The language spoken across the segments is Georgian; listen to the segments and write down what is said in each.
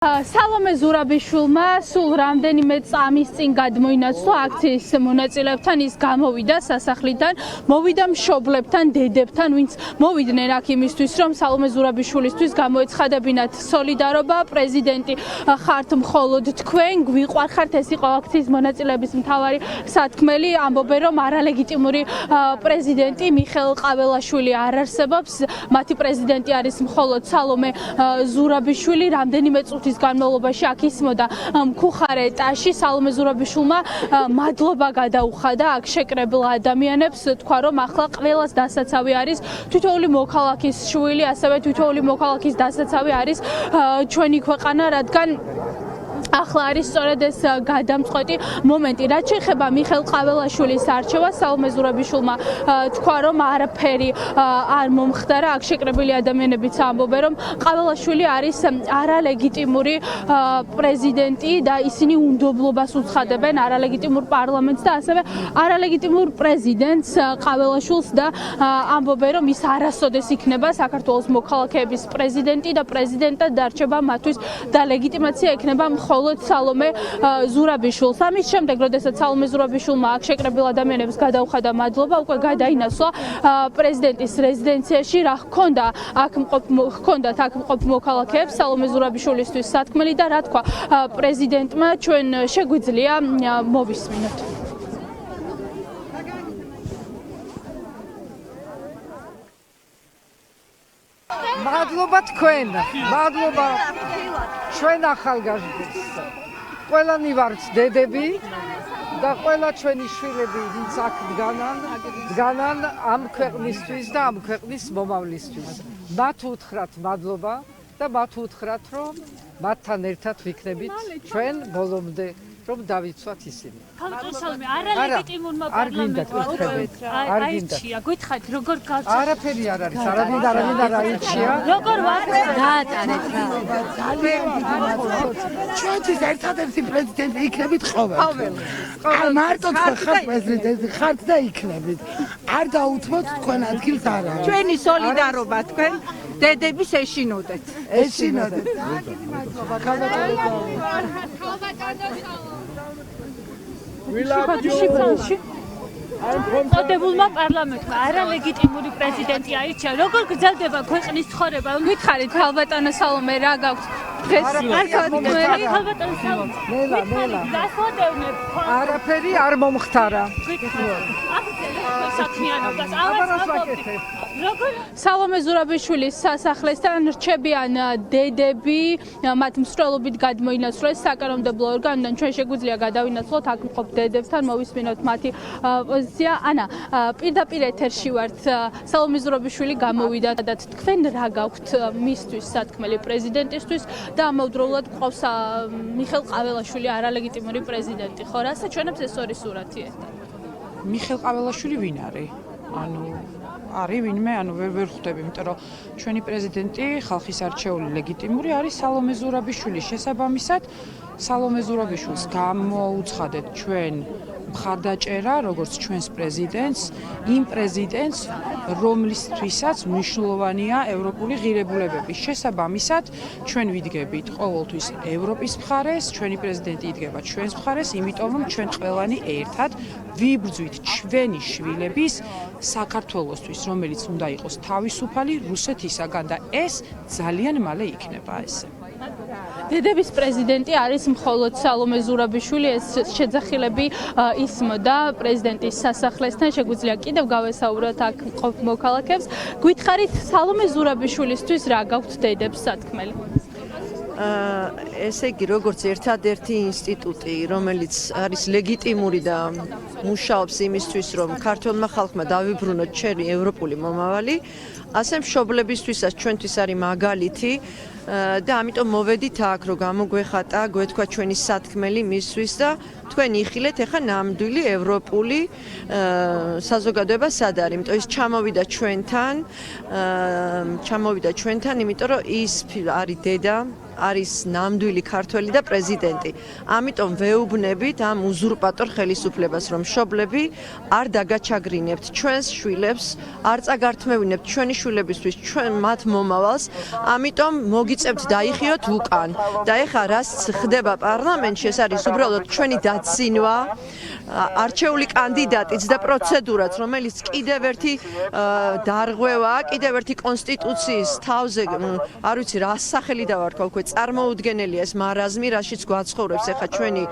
სალომე ზურაბიშვილმა სულ რამდენიმე წამის წინ გადმოინაცვლა აქციის მონაწილეებთან ის გამოვიდა სასახლიდან, მოვიდა მშობლებთან, დედებთან, ვინც მოვიდნენ აქ იმისთვის, რომ სალომე ზურაბიშვილისთვის გამოეცხადებინათ სოლიდარობა. პრეზიდენტი ხართ მხოლოდ თქვენ, გვიყვარხართ, ეს იყო აქციის მონაწილეების მთავარი სათქმელი. ამბობენ, რომ არალეგიტიმური პრეზიდენტი მიხეილ ყაველაშვილი არ არსებობს, მათი პრეზიდენტი არის მხოლოდ სალომე ზურაბიშვილი. რამდენიმე წუთის განმავლობაში აქ ისმოდა მქუხარე ტაში. სალომე ზურაბიშვილმა მადლობა გადაუხადა აქ შეკრებილ ადამიანებს, თქვა რომ ახლა ყველას დასაცავი არის თითოეული მოქალაქის შვილი, ასევე თითოეული მოქალაქის დასაცავი არის ჩვენი ქვეყანა, რადგან ახლა არის სწორედ ეს გადამწყვეტი მომენტი. რაც შეეხება მიხეილ ყაველაშვილის არჩევას, სალომე ზურაბიშვილმა თქვა რომ არაფერი არ მომხდარა. აქ შეკრებილი ადამიანებიც ამბობენ, რომ ყაველაშვილი არის არალეგიტიმური პრეზიდენტი და ისინი უნდობლობას უცხადებენ არალეგიტიმურ პარლამენტს და ასევე არალეგიტიმურ პრეზიდენტს ყაველაშვილს და ამბობენ, რომ ის არასოდეს იქნება საქართველოს მოქალაქეების პრეზიდენტი და პრეზიდენტად დარჩება მათთვის და ლეგიტიმაცია ექნება მხოლოდ სალომე ზურაბიშვილს. ამის შემდეგ, როდესაც სალომე ზურაბიშვილმა აქ შეკრებილ ადამიანებს გადაუხადა მადლობა, უკვე გადაინაცვლა პრეზიდენტის რეზიდენციაში. რა ჰქონდათ აქ მყოფ მოქალაქეებს სალომე ზურაბიშვილისთვის სათქმელი და რა თქვა პრეზიდენტმა, ჩვენ შეგვიძლია მოვისმინოთ. მადლობა თქვენ, მადლობა ჩვენ ახალგაზრდებს. ყველანი ვართ დედები და ყველა ჩვენი შვილები, ვინც აქ დგანან ამ ქვეყნისთვის და ამ ქვეყნის მომავლისთვის. მათ უთხრათ მადლობა და მათ უთხრათ, რომ მათთან ერთად ვიქნებით ჩვენ ბოლომდე, რომ დავიცვათ ისინი. ხალხოსალმე არალეგიტიმურმა პარლამენტმა აირჩია. გითხარით როგორ გავწევთ? არაფერი არ არის, არაფერი არ აირჩია. როგორ ვარ დაატანეთ რა. ჩვენთვის ერთადერთი პრეზიდენტი იქნებით ყოველთვის. მარტო თქვენ ხართ პრეზიდენტი, ხართ და იქნებით. არ დაუთმოთ თქვენ ადგილს არ არის. ჩვენი სოლიდარობა თქვენ დედების ეშინოდეთ. ეშინოდეთ. წოდებულმა პარლამენტმა არალეგიტიმური პრეზიდენტი აირჩია. როგორ გრძელდება ქვეყნის ცხოვრება? გითხარით ქალბატონო სალომე, რა გაქვთ დღეს? არ გავთქმელი ქალბატონო სალომე. ნელა. გასვადევნებ. არაფერი არ მომხდარა. საქმიანობას ამას ვაკეთებ. როგორ სალომე ზურაბიშვილის სასახლესთან რჩებიან დედები, მათ მსვლელობით გადმოინაცვლეს საკანონმდებლო ორგანოდან. ჩვენ შეგვიძლია გადავინაცვლოთ აქ მყოფ დედებთან, მოვისმინოთ მათი პოზიცია. ანა, პირდაპირ ეთერში ვართ. სალომე ზურაბიშვილი გამოვიდა და თქვენ რა გაქვთ მისთვის სათქმელი პრეზიდენტისთვის და ამავდროულად ყავს მიხეილ ყაველაშვილი არალეგიტიმური პრეზიდენტი. ხო, რასაც ჩვენებს ეს ორი სურათი ერთად? მიხეილ ყაველაშვილი ვინ არის? არის ვინმე, ვერ ხვდები, იმიტომ რომ ჩვენი პრეზიდენტი, ხალხის არჩეული ლეგიტიმური არის სალომე ზურაბიშვილი. შესაბამისად, სალომე ზურაბიშვილს გამოუცხადეთ ჩვენ მხარდაჭერა, როგორც ჩვენს პრეზიდენტს, იმ პრეზიდენტს, რომლისთვისაც მნიშვნელოვანია ევროპული ღირებულებები. შესაბამისად, ჩვენ ვიდგებით ყოველთვის ევროპის მხარეს, ჩვენი პრეზიდენტი იდგება ჩვენს მხარეს, იმიტომ რომ ჩვენ ყველანი ერთად ვიბრძვით ჩვენი შვილების საქართველოსთვის, რომელიც უნდა იყოს თავისუფალი რუსეთისაგან და ეს ძალიან მალე იქნება ესე. დედების პრეზიდენტი არის მხოლოდ სალომე ზურაბიშვილი. ეს შეძახილები ისმოდა პრეზიდენტის სასახლესთან. შეგვიძლია კიდევ გავესაუბროთ აქ მყოფ მოქალაქეებს. გითხარით სალომე ზურაბიშვილისთვის რა გაქვთ დედებს სათქმელი? ესე იგი, როგორც ერთადერთი ინსტიტუტი, რომელიც არის ლეგიტიმური და მუშაობს იმისთვის, რომ ქართველმა ხალხმა დავიბრუნოთ ჩვენი ევროპული მომავალი, ასე მშობლებისთვისაც ჩვენთვის არის მაგალითი და ამიტომ მოვედით აქ, რომ გამოგვეხატა, გვეთქვა ჩვენი სათქმელი მისთვის და თქვენ იხილეთ ახლა ნამდვილი ევროპული საზოგადოება სად არის, იმიტომ ის ჩამოვიდა ჩვენთან, იმიტომ რომ ის არის დედა, არის ნამდვილი ქართველი და პრეზიდენტი. ამიტომ ვეუბნებით ამ უზურპატორ ხელისუფლებას, რომ მშობლები არ დაგაჩაგრინებთ ჩვენს შვილებს, არ წაგართმევინებთ ჩვენი შვილებისთვის ჩვენ მათ მომავალს, ამიტომ მოგიწევთ დაიხიოთ უკან. და ეხლა რაც ხდება პარლამენტში, ეს არის უბრალოდ ჩვენი დაცინვა, არჩეული კანდიდატიც და პროცედურაც, რომელიც კიდევ ერთი დარღვევა, კიდევ ერთი კონსტიტუციის თავზე, არ ვიცი რა სახელი დავარქვა, უკვე წარმოუდგენელია ეს მარაზმი, რაშიც გვაცხოვრებს ეხლა ჩვენი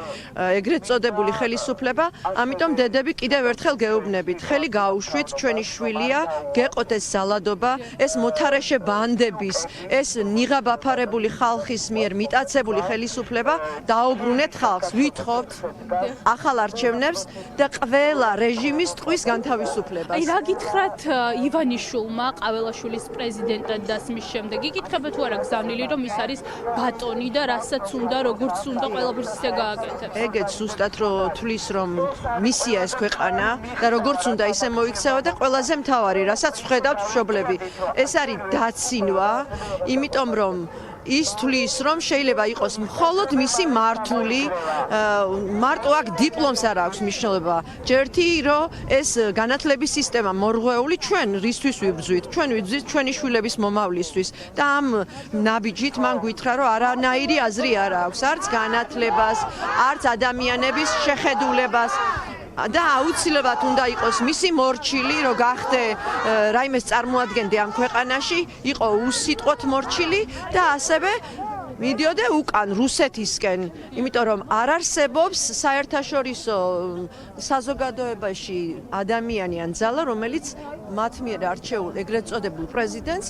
ეგრეთ წოდებული ხელისუფლება, ამიტომ დედები კიდევ ერთხელ გეუბნებით, ხელი გაუშვით, ჩვენი შვილია, გეყოთ ეს ზალადობა, ეს მოთარეშე ბანდების, ეს ნიღაბ-აფარებული ხალხის მიერ მიტაცებული ხელისუფლება, დაუბრუნეთ ხალხს, ვითხოვთ ახალ არჩევნებს და ყველა რეჟიმის ტყვის განთავისუფლებას. აი რა გითხრათ ივანიშვილმა, ყაველაშვილის პრეზიდენტად დასმის შემდეგ, იკითხება თუ არა გზავნილი, რომ ის არის ბატონი და რასაც უნდა, როგორც უნდა, ყველაფერს ისე გააკეთებს. ეგეც ზუსტად რომ თulis რომ მისია ეს ქვეყანა და როგორც უნდა ისე მოიქცევა და ყველაზე მთავარი, რასაც ვხედავთ მშობლები, ეს არის დაცინვა, იმიტომ რომ ის თulis რომ შეიძლება იყოს მხოლოდ მისი მართული, მარტო აქ დიპლომს არ აქვს მნიშვნელობა. ჯერთი რომ ეს განათლების სისტემა მორღვეული ჩვენ რისთვის ვიბრძვით? ჩვენ ვიბრძვით ჩვენი შვილების მომავლისთვის და ამ ნაბიჯით მან გითხრა რომ არანაირი აზრი არ აქვს, არც განათლებას, არც ადამიანების შეხედულებას. და აუცილებლად უნდა იყოს მისი მორჩილი, რომ გახდე რაიმეს წარმოადგენდე ამ ქვეყანაში, იყო უსიტყვოდ მორჩილი და ასევე მიდიოდე უკან რუსეთისკენ, იმიტომ რომ არ არსებობს საერთაშორისო საზოგადოებაში ადამიანი ან ძალა, რომელიც მათ მიერ არჩეულ ეგრეთ წოდებულ პრეზიდენტს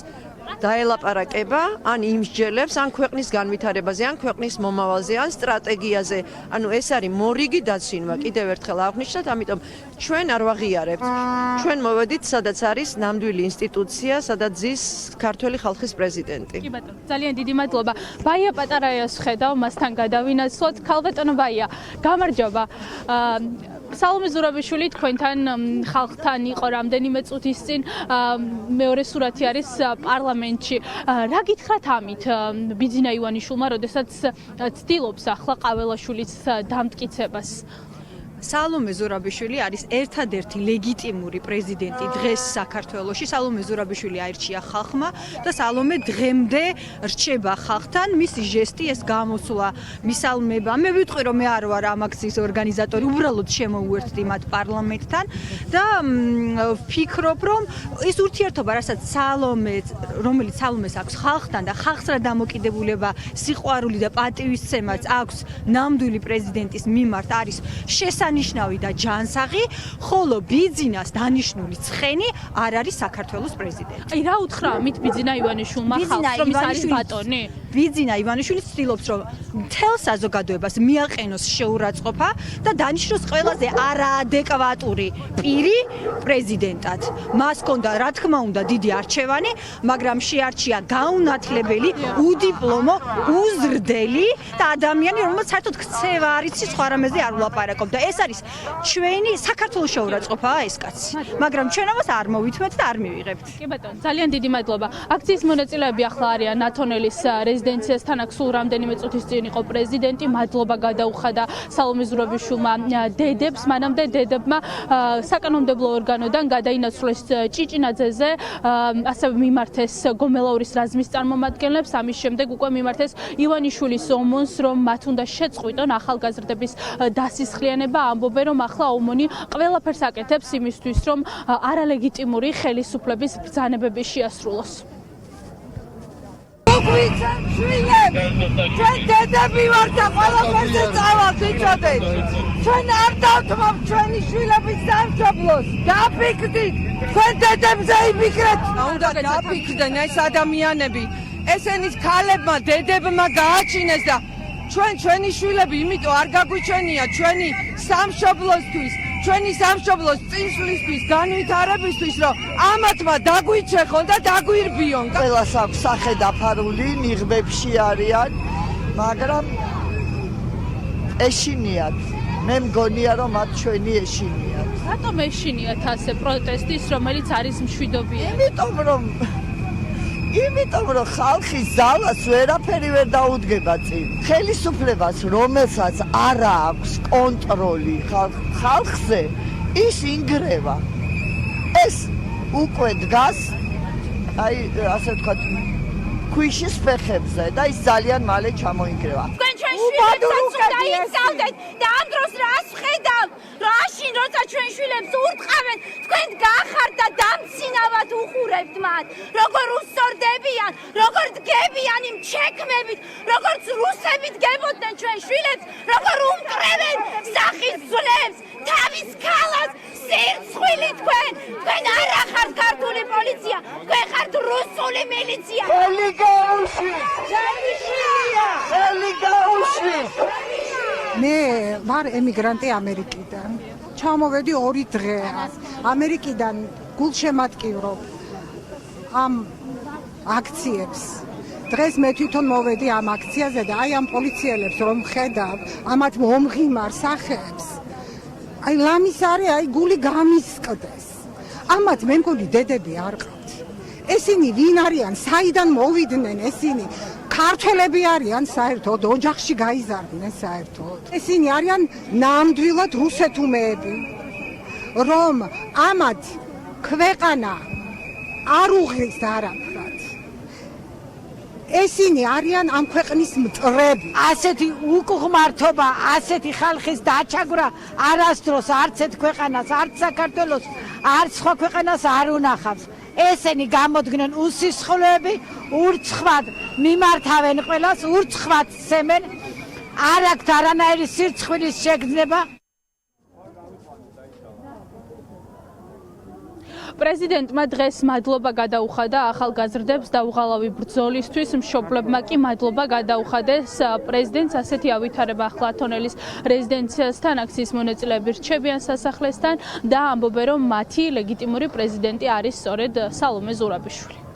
დაელაპარაკება, ან იმსჯელებს, ან ქვეყნის განვითარებაზე, ან ქვეყნის მომავალზე, ან სტრატეგიაზე. ანუ ეს არის მორიგი დაცინვა, კიდევ ერთხელ აღვნიშნოთ, ამიტომ ჩვენ არ ვაღიარებთ. ჩვენ მოვედით, სადაც არის ნამდვილი ინსტიტუცია, სადაც ზის ქართველი ხალხის პრეზიდენტი. კი ბატონო, ძალიან დიდი მადლობა. ბაია პატარაიას ხედავ, მასთან გადავინაცვლოთ. ქალბატონო ბაია, გამარჯობა. სალომე ზურაბიშვილი თქვენთან ხალხთან იყო რამდენიმე წუთის წინ, მეორე სურათი არის პარლამენტში. რა გითხრათ ამით ბიძინა ივანიშვილმა, როდესაც ცდილობს ახლა ყაველაშვილის დამტკიცებას? სალომე ზურაბიშვილი არის ერთადერთი ლეგიტიმური პრეზიდენტი დღეს საქართველოში. სალომე ზურაბიშვილი აირჩია ხალხმა და სალომე დღემდე რჩება ხალხთან. მისი ჟესტი ეს გამოსვლა, მისალმება. მე ვიტყვი რომ მე არ ვარ ამ აქციის ორგანიზატორი, უბრალოდ შემოვუერთდი მათ პარლამენტთან და ვფიქრობ რომ ის ურთიერთობა, რასაც რომელიც სალომეს აქვს ხალხთან და ხალხს რა დამოკიდებულება, სიყვარული და პატივისცემაც აქვს ნამდვილი პრეზიდენტის მიმართ არის ნიშნავი და ჯანსაღი, ხოლო ბიძინას დანიშნული ცხენი არ არის საქართველოს პრეზიდენტი. აი რა უთხრა ამით ბიძინა ივანიშვილმა ხალხს, რომ ის არის ბატონი? ბიძინა ივანიშვილი ცდილობს რომ მთელ საზოგადოებას მიაყენოს შეურაცხყოფა და დანიშნოს ყველაზე არაადეკვატური პირი პრეზიდენტად. მას ჰქონდა რა თქმა უნდა დიდი არჩევანი, მაგრამ შეარჩია გაუნათლებელი, უდიპლომო, უზრდელი და ადამიანი, რომელსაც საერთოდ ქცევა არ იცის სხვა რამეზე არ ვლაპარაკობ და ეს არის ჩვენი საქართველოს შეურაცხყოფაა ეს კაცი. მაგრამ ჩვენ ამას არ მოვითმეთ და არ მივიღებთ. კი ბატონო, ძალიან დიდი მადლობა. აქციის მონაწილეები ახლა არიან ნათონელის რეზიდენციასთან, აქ სულ რამდენიმე წუთის წინ იყო პრეზიდენტი, მადლობა გადაუხადა სალომე ზურაბიშვილმა დედებს, მანამდე დედებმა საკანონმდებლო ორგანოდან გადაინაცვლეს ჭიჭინაძეზე, ასევე მიმართეს გომელაურის რაზმის წარმომადგენლებს, ამის შემდეგ უკვე მიმართეს ივანიშვილის ომონს, რომ მათ უნდა შეწყვიტონ ახალგაზრდების დასისხლიანება, ამბობენ რომ ახლა ომონი ყველაფერს აკეთებს იმისთვის, რომ არალეგიტიმური ხელისუფლების ბრძანებები შეასრულოს. ჩვენ დედები ვართ და ყველაფერზე წავალთ, იცოდეთ. ჩვენ არ დავთმობთ ჩვენი შვილების სამშობლოს. დაფიქრდით, თქვენ დედებზე იფიქრეთ. უნდა დაფიქრდნენ ეს ადამიანები. ესენის ქალებმა, დედებმა გააჩინეს და ჩვენი შვილები იმიტომ არ გაგვიჩენია ჩვენი სამშობლოსთვის, ჩვენი სამშობლოს წინსვლისთვის, განვითარებისთვის, რომ ამათმა დაგვიჩეხონ და დაგვირბიონ. ყველას აქვს სახე დაფარული, ნიღბებში არიან, მაგრამ ეშინიათ. მე მგონია რომ მათ ჩვენი ეშინიათ. რატომ ეშინიათ ასე პროტესტის, რომელიც არის მშვიდობიანი? იმიტომ რომ იმიტომ რომ ხალხის ძალას ვერაფერი ვერ დაუდგება წინ. ხელისუფლებას, რომელსაც არ აქვს კონტროლი ხალხზე, ის ინგრევა. ეს უკვე დგას, აი, ასე ვთქვათ, ქვიშის ფეხებზე და ის ძალიან მალე ჩამოინგრევა. თქვენ ჩვენ შვილებსაც უნდა იცავდეთ და ამ დროს რას ვხედავთ? რაშინ როცა ჩვენ შვილებს ურტყავენ, თქვენ გახართ და დამცინავად უხურებთ მათ. როგორ უსწორდებიან, როგორ დგებიან იმ ჩექმებით, როგორც რუსები დგებოდნენ ჩვენ შვილებს, როგორ უმკრევენ სახის ძვლებს, თავის ქალას, სირცხვილი თქვენ არ ახართ ქართული პოლიცია, თქვენ ხართ რუსული მილიცია. ხელი გაუშვი! ხელი გაუშვი! მე ვარ ემიგრანტი ამერიკიდან. ჩამოვედი 2 დღეა. ამერიკიდან გულშემატკივრობ ამ აქციებს. დღეს მე თვითონ მოვედი ამ აქციაზე და აი ამ პოლიციელებს რომ ხედავ, ამათ მომღიმარ სახეებს. აი ლამის არის, აი გული გამისკდეს. ამათ მე მგონი დედები არ ყავთ. ესენი ვინ არიან? საიდან მოვიდნენ ესენი? ქართველები არიან საერთოდ, ოჯახში გაიზარდნენ საერთოდ. ესენი არიან ნამდვილად რუსეთუმეები, რომ ამათ ქვეყანა არ უღრის არაფრად. ესენი არიან ამ ქვეყნის მტრები. ასეთი უკუღმართობა, ასეთი ხალხის დაჩაგვრა არასდროს არც ერთ ქვეყანას, არც საქართველოს, არც სხვა ქვეყანას არ უნახავს. ესენი გამოდგნენ უსისხლოები, ურცხვად მიმართავენ ყველას, ურცხვად სემენ, არ აქვთ არანაირი სირცხვილის შეგრძნება. პრეზიდენტმა დღეს მადლობა გადაუხადა ახალგაზრდებს და უღალავი ბრძოლისთვის, მშობლებმა კი მადლობა გადაუხადეს პრეზიდენტს. ასეთი ავითარება ახლა ათონელის რეზიდენციასთან აქციის მონაწილეები რჩებიან სასახლესთან და ამბობენ, რომ მათი ლეგიტიმური პრეზიდენტი არის სწორედ სალომე ზურაბიშვილი.